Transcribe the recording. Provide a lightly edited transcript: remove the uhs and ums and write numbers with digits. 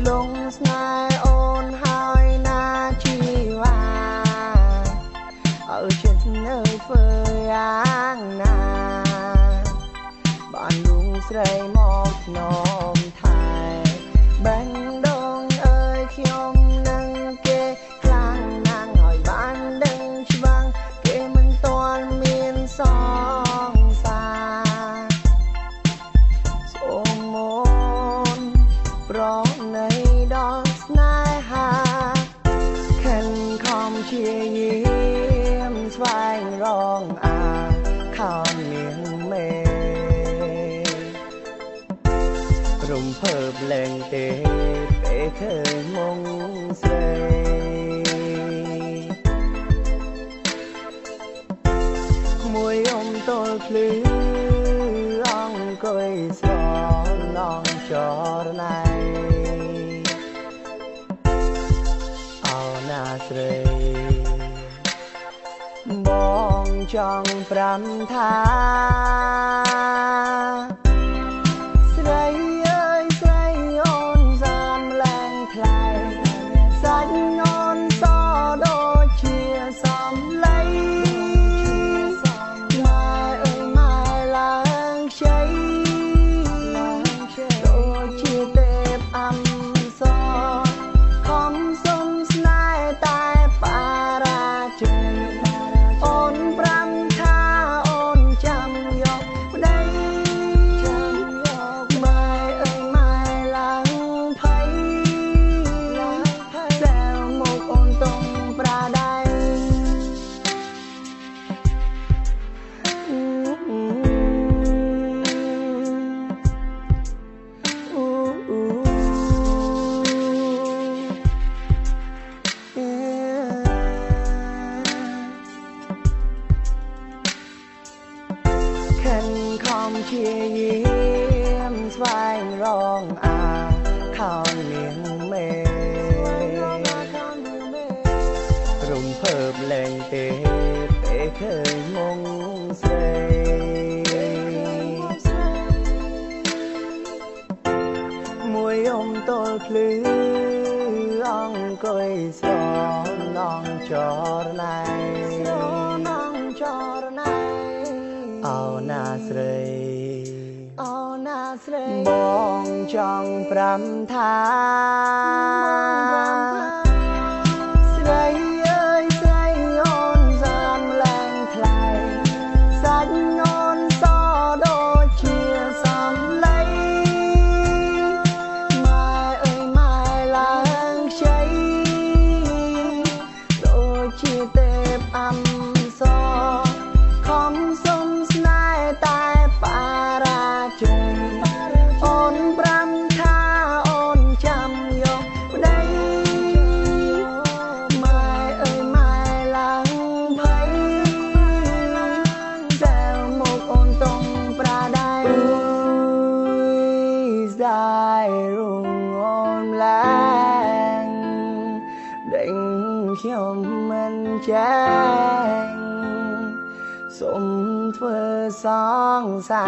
លងស្នេហ៍អូនហើយណាជីវ៉ាឲ្យចិត្តនៅធ្វើយ៉ាងណាបានលងស្រីមកធ្នមថែបាញ់ដងអើយខ្ញុំនឹងគេខ្លាំងណាស់ឲ្យបានដឹងច្បាស់គេមិនទាន់មានសងសាសូមអូនប្រណីដល់ស្នេហាខិនខំជាយាមស្វែងរកអាខោនាងមេរំភើបលែងទេពេលឃើញមុងស្រីមួយទល់ភ្លឺអង្គុយស្រណងចរណៃអោណាស្រីបងចង់ប្រាំថាស្រីអើយស្រីអូនសានម្លែងថ្លៃសាច់អូនសដូចជាសំឡីម៉ែអើយម៉ែឡើងខ្ចីដូចជាទេពអំសរខំសុំស្នេហ៍តែបារាជ័យអូនប្រាំថាអូនចាំយកប្តីម៉ែអើយម៉ែឡើងភ័យតែមកអូនតុងប្រាដៃខិនខំជាយាមស្វែងរកអាខោនាងមេរំភើបលែងទេពេលឃើញមុងស្រីមួយទល់ភ្លឺអង្គុយស្រណងចរណៃអោណាស្រីបងចង់ប្រាំថាស្រីអើយស្រីអូនសានម្លែងថ្លៃសាច់អូនសដូចជាសំឡីម៉ែអើយម៉ែឡើងខ្ចីដូចជាទេពអំសរខំសុំស្នេហ៍តែបារាជ័យអូនប្រាំថាអូនចាំយកប្តីម៉ែអើយម៉ែឡើងភ័យតែមកអូនតុងប្រាដៃស្ដាយរុងអូនឡើងដេញខ្ញុំមិនចាញ់ សុំធ្វើសងសា